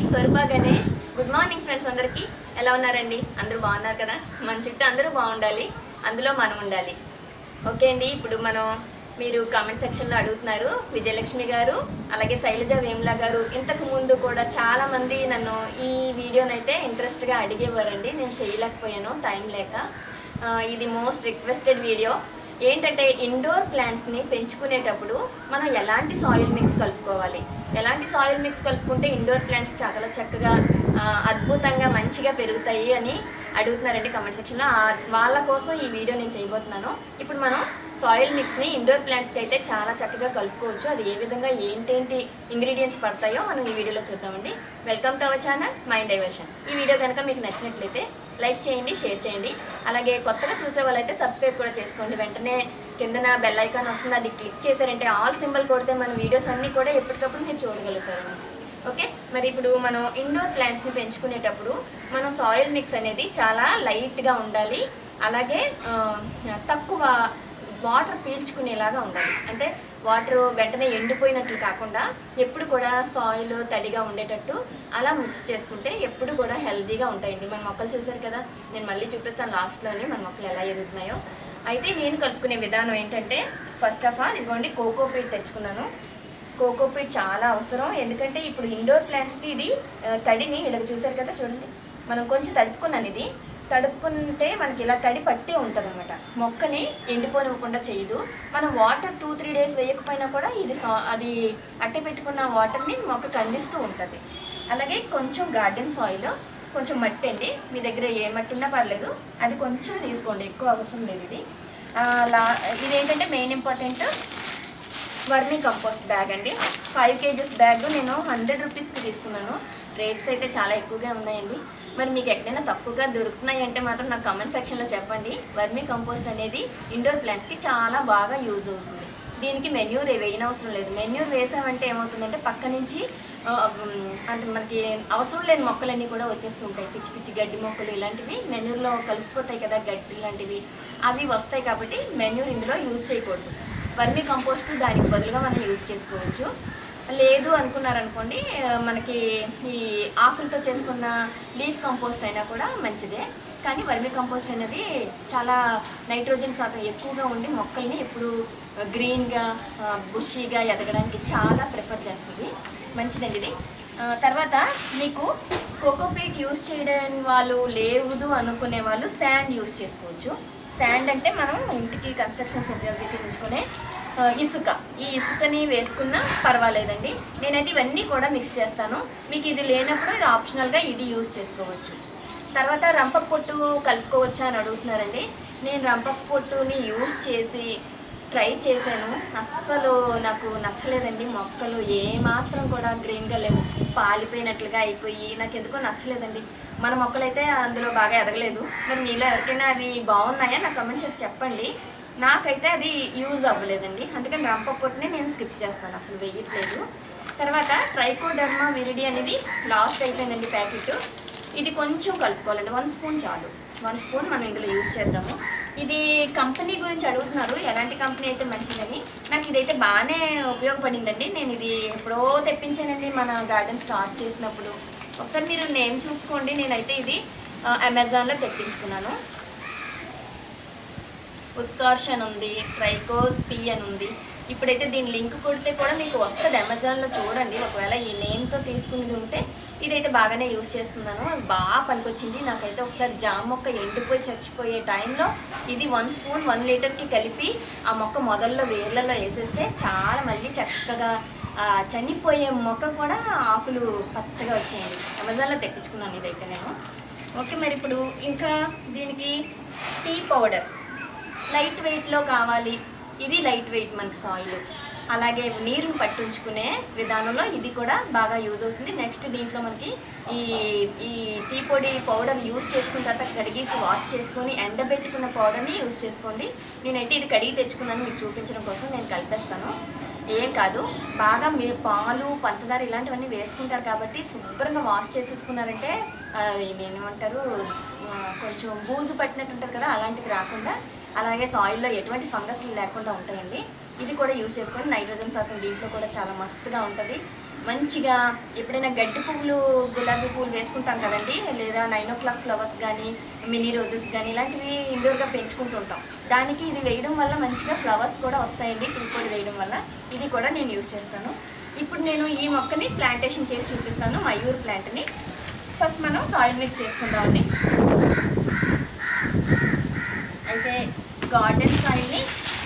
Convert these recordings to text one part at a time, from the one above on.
స్వరూప Ganesh. Good morning friends, అందరికీ ఎలా ఉన్నారండి? అందరూ బాగున్నారు కదా? మన చుట్టూ అందరూ బాగుండాలి, అందులో మనం ఉండాలి. ఓకే అండి, ఇప్పుడు మీరు కామెంట్ సెక్షన్లో అడుగుతున్నారు, విజయలక్ష్మి గారు అలాగే శైలజ వేముల గారు ఇంతకు ముందు కూడా చాలా మంది నన్ను ఈ వీడియోనైతే ఇంట్రెస్ట్గా అడిగేవారండి. నేను చేయలేకపోయాను టైం లేక. ఇది మోస్ట్ రిక్వెస్టెడ్ వీడియో. ఏంటంటే ఇండోర్ ప్లాంట్స్ని పెంచుకునేటప్పుడు మనం ఎలాంటి సాయిల్ మిక్స్ కలుపుకోవాలి, ఎలాంటి సాయిల్ మిక్స్ కలుపుకుంటే ఇండోర్ ప్లాంట్స్ చాలా చక్కగా అద్భుతంగా మంచిగా పెరుగుతాయి అని అడుగుతున్నారండి కామెంట్ సెక్షన్లో. వాళ్ళ కోసం ఈ వీడియో నేను చేయబోతున్నాను. ఇప్పుడు మనం సాయిల్ మిక్స్ని ఇండోర్ ప్లాంట్స్కి అయితే చాలా చక్కగా కలుపుకోవచ్చు. అది ఏ విధంగా ఏంటేంటి ఇంగ్రీడియంట్స్ పడతాయో మనం ఈ వీడియోలో చూద్దామండి. Welcome to our channel mind diversion. ఈ వీడియో కనుక మీకు నచ్చినట్లయితే లైక్ చేయండి, షేర్ చేయండి. అలాగే కొత్తగా చూసే వాళ్ళైతే సబ్స్క్రైబ్ కూడా చేసుకోండి. వెంటనే కిందన బెల్ ఐకాన్ వస్తుంది, అది క్లిక్ చేశారంటే ఆల్ సింబల్ కొడితే మన వీడియోస్ అన్నీ కూడా ఎప్పటికప్పుడు మీరు చూడగలుగుతారు. ఓకే, మరి ఇప్పుడు మనం ఇండోర్ ప్లాంట్స్ని పెంచుకునేటప్పుడు మనం సాయిల్ మిక్స్ అనేది చాలా లైట్గా ఉండాలి. అలాగే తక్కువ వాటర్ పీల్చుకునేలాగా ఉండాలి. అంటే వాటర్ వెంటనే ఎండిపోయినట్లు కాకుండా ఎప్పుడు కూడా సాయిల్ తడిగా ఉండేటట్టు అలా మిక్స్ చేసుకుంటే ఎప్పుడు కూడా హెల్తీగా ఉంటాయండి. మన మొక్కలు చూసారు కదా, నేను మళ్ళీ చూపిస్తాను లాస్ట్లోనే మన మొక్కలు ఎలా ఎదుగుతున్నాయో. అయితే నేను కలుపుకునే విధానం ఏంటంటే, ఫస్ట్ ఆఫ్ ఆల్ ఇదిగోండి కోకోపీట్ తెచ్చుకున్నాను. కోకోపీట్ చాలా అవసరం, ఎందుకంటే ఇప్పుడు ఇండోర్ ప్లాంట్స్కి ఇది తడిని ఇలా చూసారు కదా, చూడండి మనం కొంచెం తడుపుకున్నాను. ఇది తడుపుకుంటే మనకి ఇలా తడి పట్టే ఉంటుంది అనమాట. మొక్కని ఎండిపోనివ్వకుండా చేయదు. మనం వాటర్ 2-3 డేస్ వేయకపోయినా కూడా ఇది అది అట్టి పెట్టుకున్న వాటర్ని మొక్కకు అందిస్తూ ఉంటుంది. అలాగే కొంచెం గార్డెన్ సాయిల్, కొంచెం మట్టి అండి, మీ దగ్గర ఏ మట్టి ఉన్నా పర్లేదు, అది కొంచెం తీసుకోండి, ఎక్కువ అవసరం లేదు. ఇదేంటంటే main important vermi compost bag అండి. 5 kgs బ్యాగ్ నేను 100 రూపీస్కి తీసుకున్నాను. రేట్స్ అయితే చాలా ఎక్కువగా ఉన్నాయండి. మరి మీకు ఎక్కడైనా తక్కువగా దొరుకుతున్నాయి అంటే మాత్రం నాకు కామెంట్ సెక్షన్లో చెప్పండి. వర్మీ కంపోస్ట్ అనేది ఇండోర్ ప్లాంట్స్కి చాలా బాగా యూజ్ అవుతుంది. దీనికి మెన్యూర్ వేయనవసరం లేదు. మెన్యూర్ వేసామంటే ఏమవుతుందంటే పక్క నుంచి అంటే మనకి అవసరం లేని మొక్కలన్నీ కూడా వచ్చేస్తుంటాయి. పిచ్చి పిచ్చి గడ్డి మొక్కలు ఇలాంటివి మెన్యూర్లో కలిసిపోతాయి కదా, గడ్డి లాంటివి అవి వస్తాయి. కాబట్టి మెన్యూర్ ఇందులో యూజ్ చేయకూడదు. వర్మీ కంపోస్ట్ దానికి బదులుగా మనం యూజ్ చేసుకోవచ్చు. లేదు అనుకున్నారనుకోండి, మనకి ఈ ఆకులతో చేసుకున్న లీఫ్ కంపోస్ట్ అయినా కూడా మంచిదే. కానీ వర్మీ కంపోస్ట్ అనేది చాలా నైట్రోజన్ శాతం ఎక్కువగా ఉండి మొక్కల్ని ఎప్పుడు గ్రీన్గా బుషీగా ఎదగడానికి చాలా ప్రిఫర్ చేస్తుంది. మంచిదండి ఇది. తర్వాత మీకు కోకోపీట్ యూజ్ చేయడం వాళ్ళు లేదు అనుకునే వాళ్ళు శాండ్ యూజ్ చేసుకోవచ్చు. శాండ్ అంటే మనం ఇంటికి కన్స్ట్రక్షన్స్ ఉపయోగించుకునే ఇసుక. ఈ ఇసుకని వేసుకున్నా పర్వాలేదండి. నేనైతే ఇవన్నీ కూడా మిక్స్ చేస్తాను. మీకు ఇది లేనప్పుడు ఇది ఆప్షనల్గా ఇది యూజ్ చేసుకోవచ్చు. తర్వాత రంప పొట్టు కలుపుకోవచ్చా అని అడుగుతున్నారండి. నేను రంప పొట్టుని యూజ్ చేసి ట్రై చేశాను, అస్సలు నాకు నచ్చలేదండి. మొక్కలు ఏమాత్రం కూడా గ్రీన్గా లేవు, పాలిపోయినట్లుగా అయిపోయి నాకు ఎందుకో నచ్చలేదండి. మన మొక్కలైతే అందులో బాగా ఎదగలేదు. మరి మీలో ఎవరికైనా అవి బాగున్నాయా నాకు కమెంట్ చేసి చెప్పండి. నాకైతే అది యూజ్ అవ్వలేదండి, అందుకని రంప పొట్టుని నేను స్కిప్ చేస్తాను, అసలు వేయట్లేదు. తర్వాత ట్రైకోడర్మా విరిడి అనేది లాస్ట్ అయిపోయిందండి ప్యాకెట్. ఇది కొంచెం కలుపుకోవాలండి, 1 స్పూన్ చాలు. 1 స్పూన్ మనం ఇందులో యూజ్ చేద్దాము. ఇది కంపెనీ గురించి అడుగుతున్నారు, ఎలాంటి కంపెనీ అయితే మంచిదని. నాకు ఇదైతే బాగానే ఉపయోగపడిందండి. నేను ఇది ఎప్పుడో తెప్పించానండి మన గార్డెన్ స్టార్ట్ చేసినప్పుడు. ఒకసారి మీరు నేమ్ చూసుకోండి. నేనైతే ఇది అమెజాన్లో తెప్పించుకున్నాను. ఉత్కర్ష్ అని ఉంది, ట్రైకోస్ పి అని ఉంది. ఇప్పుడైతే దీని లింక్ కొడితే కూడా మీకు వస్తుంది అమెజాన్లో, చూడండి. ఒకవేళ ఈ నేమ్తో తీసుకునేది ఉంటే ఇదైతే బాగానే యూజ్ చేస్తున్నాను, బాగా పనికొచ్చింది నాకైతే. ఒకసారి జామ మొక్క ఎండిపోయి చచ్చిపోయే టైంలో ఇది 1 స్పూన్ 1 లీటర్కి కలిపి ఆ మొక్క మొదల్లో వేర్లలో వేసేస్తే చాలా మళ్ళీ చక్కగా చనిపోయే మొక్క కూడా ఆకులు పచ్చగా వచ్చాయండి. అమెజాన్లో తెప్పించుకున్నాను ఇదైతే నేను. ఓకే, మరి ఇప్పుడు ఇంకా దీనికి టీ పౌడర్ లైట్ వెయిట్లో కావాలి. ఇది లైట్ వెయిట్ మనకి సాయిల్. అలాగే నీరుని పట్టించుకునే విధానంలో ఇది కూడా బాగా యూజ్ అవుతుంది. నెక్స్ట్ దీంట్లో మనకి ఈ టీ పొడి పౌడర్ యూజ్ చేసుకున్న తర్వాత కడిగేసి వాష్ చేసుకొని ఎండబెట్టుకున్న పౌడర్ని యూజ్ చేసుకోండి. నేనైతే ఇది కడిగి తెచ్చుకున్నాను, మీకు చూపించడం కోసం నేను కలిపేస్తాను. ఏం కాదు, బాగా మీరు పాలు పంచదార ఇలాంటివన్నీ వేసుకుంటారు కాబట్టి శుభ్రంగా వాష్ చేసేసుకున్నారంటే ఏమంటారు, కొంచెం బూజు పట్టినట్టు ఉంటుంది కదా, అలాంటివి రాకుండా, అలాగే సాయిల్లో ఎటువంటి ఫంగస్లు లేకుండా ఉంటాయండి. ఇది కూడా యూజ్ చేసుకొని నైట్రోజన్ శాతం దీంట్లో కూడా చాలా మస్తుగా ఉంటుంది. మంచిగా ఎప్పుడైనా గడ్డి పువ్వులు గులాబీ పువ్వులు వేసుకుంటాం కదండి, లేదా 9 o'clock ఫ్లవర్స్ కానీ మినీ రోజెస్ కానీ ఇలాంటివి ఇండోర్గా పెంచుకుంటుంటాం. దానికి ఇది వేయడం వల్ల మంచిగా ఫ్లవర్స్ కూడా వస్తాయండి. టీ పొడి వేయడం వల్ల ఇది కూడా నేను యూజ్ చేస్తాను. ఇప్పుడు నేను ఈ మొక్కని ప్లాంటేషన్ చేసి చూపిస్తాను, మయూర్ ప్లాంట్ని. ఫస్ట్ మనం సాయిల్ మిక్స్ చేసుకుందామండి. అయితే గార్డెన్ సాయిల్ని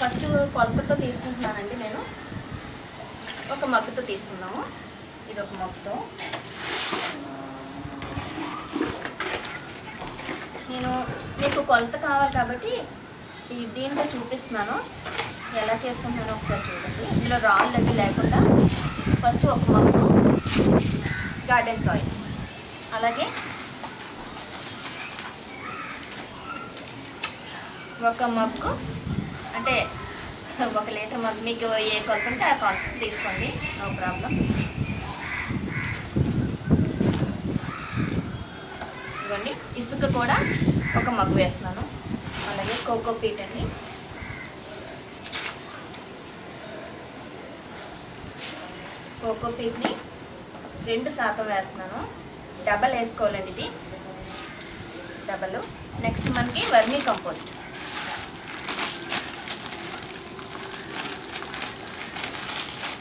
ఫస్ట్ కొలతతో తీసుకుంటున్నానండి. నేను ఒక మగ్గుతో తీసుకున్నాము. ఇది ఒక మగ్గుతో నేను మీకు కొలత కావాలి కాబట్టి దీంతో చూపిస్తున్నాను. ఎలా చేసుకుంటున్నానో ఒకసారి చూడండి. ఇందులో రాళ్ళు అవి లేకుండా ఫస్ట్ ఒక మగ్గు గార్డెన్ సాయిల్, అలాగే ఒక మగ్గు అంటే 1 లీటర్ మగ్గు, మీకు ఏ కొలత ఉంటే ఆ కొలత తీసుకోండి, నో ప్రాబ్లం. ఇవ్వండి. ఇసుక కూడా ఒక మగ్గు వేస్తున్నాను. అలాగే కోకో పీట్ అండి, కోకో పీట్ని 2% వేస్తున్నాను. డబల్ వేసుకోవాలండి, ఇది డబల్. నెక్స్ట్ మనకి వర్మీ కంపోస్ట్,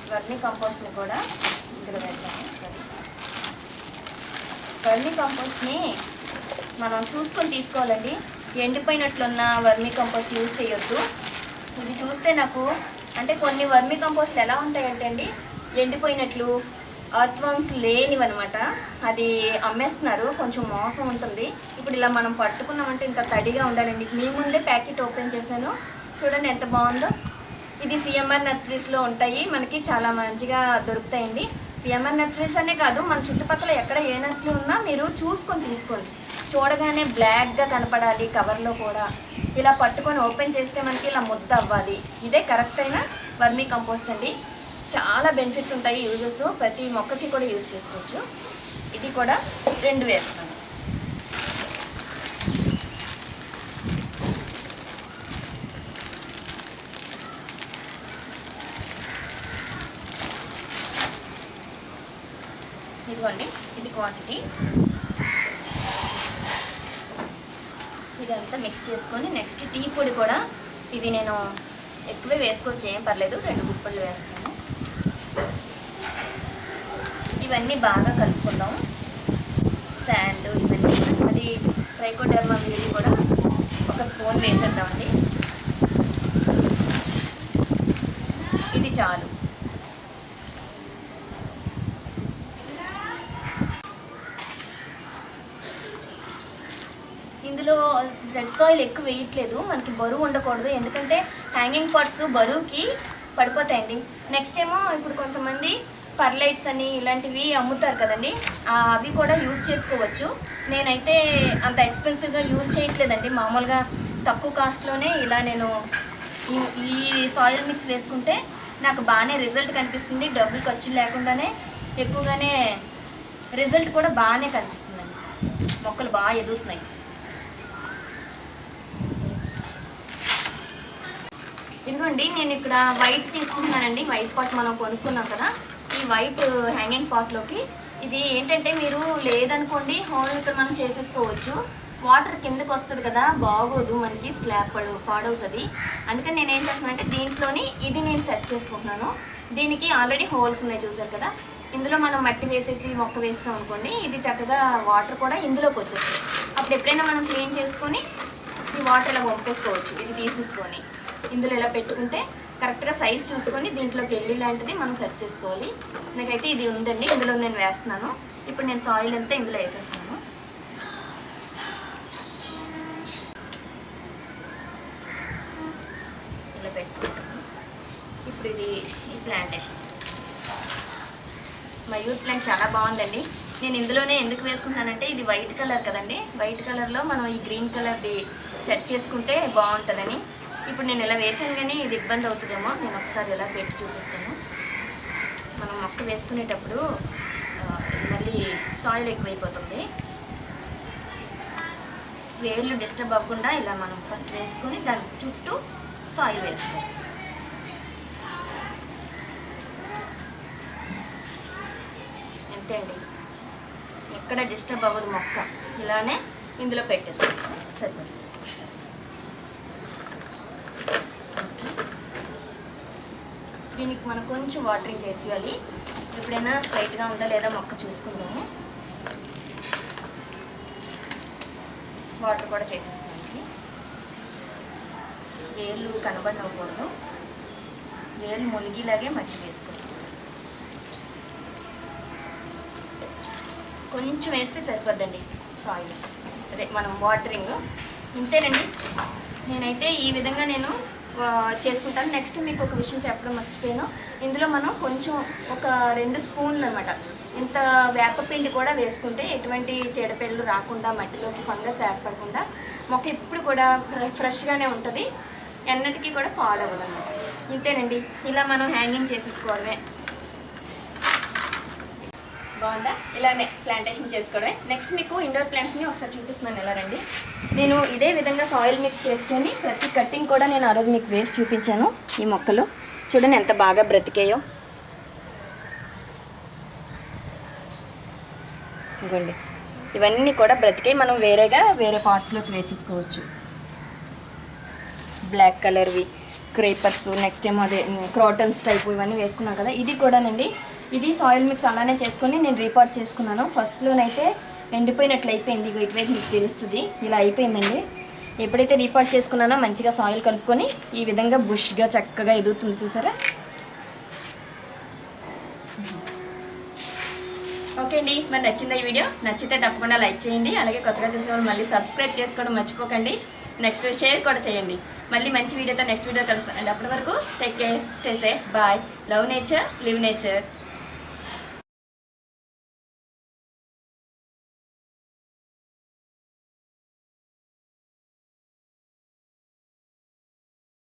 వర్మీ కంపోస్ట్ని కూడా ఇందులో వేద్దాము. వర్మీ కంపోస్ట్ని మనం చూసుకొని తీసుకోవాలండి. ఎండిపోయినట్లున్న వర్మీ కంపోస్ట్ యూజ్ చేయొద్దు. ఇది చూస్తే నాకు అంటే కొన్ని వర్మీ కంపోస్ట్లు ఎలా ఉంటాయంటే అండి, ఎండిపోయినట్లు అర్త్వామ్స్ లేనివన్నమాట. అది అమ్మేస్తున్నారు, కొంచెం మోసం ఉంటుంది. ఇప్పుడు ఇలా మనం పట్టుకున్నామంటే ఇంత తడిగా ఉండాలండి. మీ ముందే ప్యాకెట్ ఓపెన్ చేశాను, చూడండి ఎంత బాగుందో. ఇది సిఎంఆర్ నర్సరీస్లో ఉంటాయి, మనకి చాలా మంచిగా దొరుకుతాయండి. సిఎంఆర్ నర్సరీస్ అనే కాదు, మన చుట్టుపక్కల ఎక్కడ ఏ నర్సరీ ఉన్నా మీరు చూసుకొని తీసుకోండి. చూడగానే బ్లాక్గా కనపడాలి కవర్లో కూడా. ఇలా పట్టుకొని ఓపెన్ చేస్తే మనకి ఇలా ముద్ద అవ్వాలి. ఇదే కరెక్ట్ అయిన వర్మీ కంపోస్ట్ అండి. చాలా బెనిఫిట్స్ ఉంటాయి, యూజెస్ ప్రతి మొక్కకి కూడా యూజ్ చేసుకోవచ్చు. ఇది కూడా 2 వేస్తున్నాను. ఇదిగోండి, ఇది క్వాంటిటీ. ఇదంతా మిక్స్ చేసుకొని నెక్స్ట్ టీ పొడి కూడా ఇది నేను ఎక్కువే వేసుకోవచ్చు, ఏం పర్లేదు, 2 గుప్పళ్ళు వేస్తాను. ఇవన్నీ బాగా కలుపుకుందాం. శాండ్ ఇవన్నీ, మళ్ళీ ట్రైకోడర్మా విరిడి కూడా 1 స్పూన్ వేసేద్దామండి. ఇది చాలు. ఇందులో రెడ్ సాయిల్ ఎక్కువ వేయట్లేదు, మనకి బరువు ఉండకూడదు. ఎందుకంటే హ్యాంగింగ్ పాట్స్ బరువుకి పడిపోతాయండి. నెక్స్ట్ ఏమో ఇప్పుడు కొంతమంది పర్లైట్స్ అని ఇలాంటివి అమ్ముతారు కదండి, అవి కూడా యూజ్ చేసుకోవచ్చు. నేనైతే అంత ఎక్స్పెన్సివ్గా యూజ్ చేయట్లేదండి, మామూలుగా తక్కువ కాస్ట్లోనే ఇలా నేను ఈ సాయిల్ మిక్స్ వేసుకుంటే నాకు బాగానే రిజల్ట్ కనిపిస్తుంది. డబ్బులు ఖర్చు లేకుండానే ఎక్కువగానే రిజల్ట్ కూడా బాగానే కనిపిస్తుందండి. మొక్కలు బాగా ఎదుగుతున్నాయి. ఇదిగోండి, నేను ఇక్కడ వైట్ తీసుకుంటున్నానండి. వైట్ పాట్ మనం కొనుక్కున్నాం కదా, ఈ వైట్ హ్యాంగింగ్ పాట్లోకి ఇది ఏంటంటే, మీరు లేదనుకోండి హోల్ ఇక్కడ మనం చేసేసుకోవచ్చు. వాటర్ కిందకు వస్తుంది కదా, బాగోదు, మనకి స్లాబ్ పాడవుతుంది. అందుకని నేను ఏం చేస్తున్నానంటే దీంట్లోని ఇది నేను సెట్ చేసుకుంటున్నాను. దీనికి ఆల్రెడీ హోల్స్ ఉన్నాయి చూసారు కదా, ఇందులో మనం మట్టి వేసేసి మొక్క వేస్తాం అనుకోండి, ఇది చక్కగా వాటర్ కూడా ఇందులోకి వచ్చేస్తుంది. అప్పుడు ఎప్పుడైనా మనం క్లీన్ చేసుకొని ఈ వాటర్ ఇలా పంపేసుకోవచ్చు. ఇది తీసేసుకొని ఇందులో ఇలా పెట్టుకుంటే కరెక్ట్గా సైజ్ చూసుకొని దీంట్లోకి వెళ్ళి లాంటిది మనం సెట్ చేసుకోవాలి. నాకైతే ఇది ఉందండి, ఇందులో నేను వేస్తున్నాను. ఇప్పుడు నేను సాయిల్ అంతా ఇందులో వేసేస్తాను. ఇలా పెట్టుకుంటాను. ఇప్పుడు ఇది ఈ ప్లాంటేషన్ మయూర్ ప్లాంట్ చాలా బాగుందండి. నేను ఇందులోనే ఎందుకు వేసుకుంటానంటే ఇది వైట్ కలర్ కదండి, వైట్ కలర్లో మనం ఈ గ్రీన్ కలర్ది సెట్ చేసుకుంటే బాగుంటుందని. ఇప్పుడు నేను ఇలా వేసాను కానీ ఇది ఇబ్బంది అవుతుందేమో, నేను ఒకసారి ఇలా పెట్టి చూపిస్తాను. మనం మొక్క వేసుకునేటప్పుడు మళ్ళీ సాయిల్ ఎక్కువైపోతుంది. వేర్లు డిస్టర్బ్ అవ్వకుండా ఇలా మనం ఫస్ట్ వేసుకొని దాని చుట్టూ సాయిల్ వేసుకోవాలి. ఎక్కడ డిస్టర్బ్ అవ్వదు మొక్క. ఇలానే ఇందులో పెట్టేస్తాం సరిపోతుంది. దీనికి మనం కొంచెం వాటరింగ్ చేసేయాలి. ఎప్పుడైనా స్ట్రైట్గా ఉందా లేదా మొక్క చూసుకుందాము. వాటర్ కూడా చేసేస్తాం. వేళ్ళు కనబడకూడదు, వేలు మునిగిలాగే మట్టి వేసుకోవాలి. కొంచెం వేస్తే సరిపోద్దండి సాయిల్, అదే మనం వాటరింగ్. ఇంతేనండి. నేనైతే ఈ విధంగా నేను చేసుకుంటాను. నెక్స్ట్ మీకు ఒక విషయం చెప్పడం మర్చిపోయాను. ఇందులో మనం కొంచెం ఒక 2 స్పూన్లు అనమాట ఇంత వేపపిండి కూడా వేసుకుంటే ఎటువంటి చీడపీడలు రాకుండా, మట్టిలోకి ఫంగస్ ఏర్పడకుండా మొక్క ఎప్పుడు కూడా ఫ్రెష్గానే ఉంటుంది, ఎన్నటికీ కూడా పాడవదు అనమాట. ఇంతేనండి. ఇలా మనం హ్యాంగింగ్ చేసేసుకోవడమే. బాగుందా? ఇలానే ప్లాంటేషన్ చేసుకోవడమే. నెక్స్ట్ మీకు ఇండోర్ ప్లాంట్స్ని ఒకసారి చూపిస్తున్నాను. ఎలా రండి. నేను ఇదే విధంగా సాయిల్ మిక్స్ చేసుకొని ప్రతి కట్టింగ్ కూడా నేను ఆ రోజు మీకు వేసి చూపించాను. ఈ మొక్కలు చూడండి ఎంత బాగా బ్రతికాయో. ఇదిగోండి, ఇవన్నీ కూడా బ్రతికాయి. మనం వేరే పార్ట్స్లోకి వేసేసుకోవచ్చు. బ్లాక్ కలర్వి క్రేపర్స్, నెక్స్ట్ ఏమో అదే క్రాటన్స్ టైపు ఇవన్నీ వేసుకున్నాం కదా. ఇది కూడానండి, ఇది సాయిల్ మిక్స్ అలానే చేసుకొని నేను రీపాట్ చేసుకున్నాను. ఫస్ట్లోనైతే ఎండిపోయినట్లు అయిపోయింది. ఇటువైపు మీకు తెలుస్తుంది, ఇలా అయిపోయిందండి. ఎప్పుడైతే రీపాట్ చేసుకున్నానో మంచిగా సాయిల్ కలుపుకొని ఈ విధంగా బుష్గా చక్కగా ఎదుగుతుంది. చూసారా? ఓకే అండి. మరి నచ్చిందా ఈ వీడియో? నచ్చితే తప్పకుండా లైక్ చేయండి. అలాగే కొత్తగా చూసిన వాళ్ళు మళ్ళీ సబ్స్క్రైబ్ చేసుకోవడం మర్చిపోకండి. నెక్స్ట్ షేర్ కూడా చేయండి. మళ్ళీ మంచి వీడియోతో నెక్స్ట్ వీడియో కలుస్తానండి. అప్పటి వరకు take care, stay safe, bye. Love nature, live nature.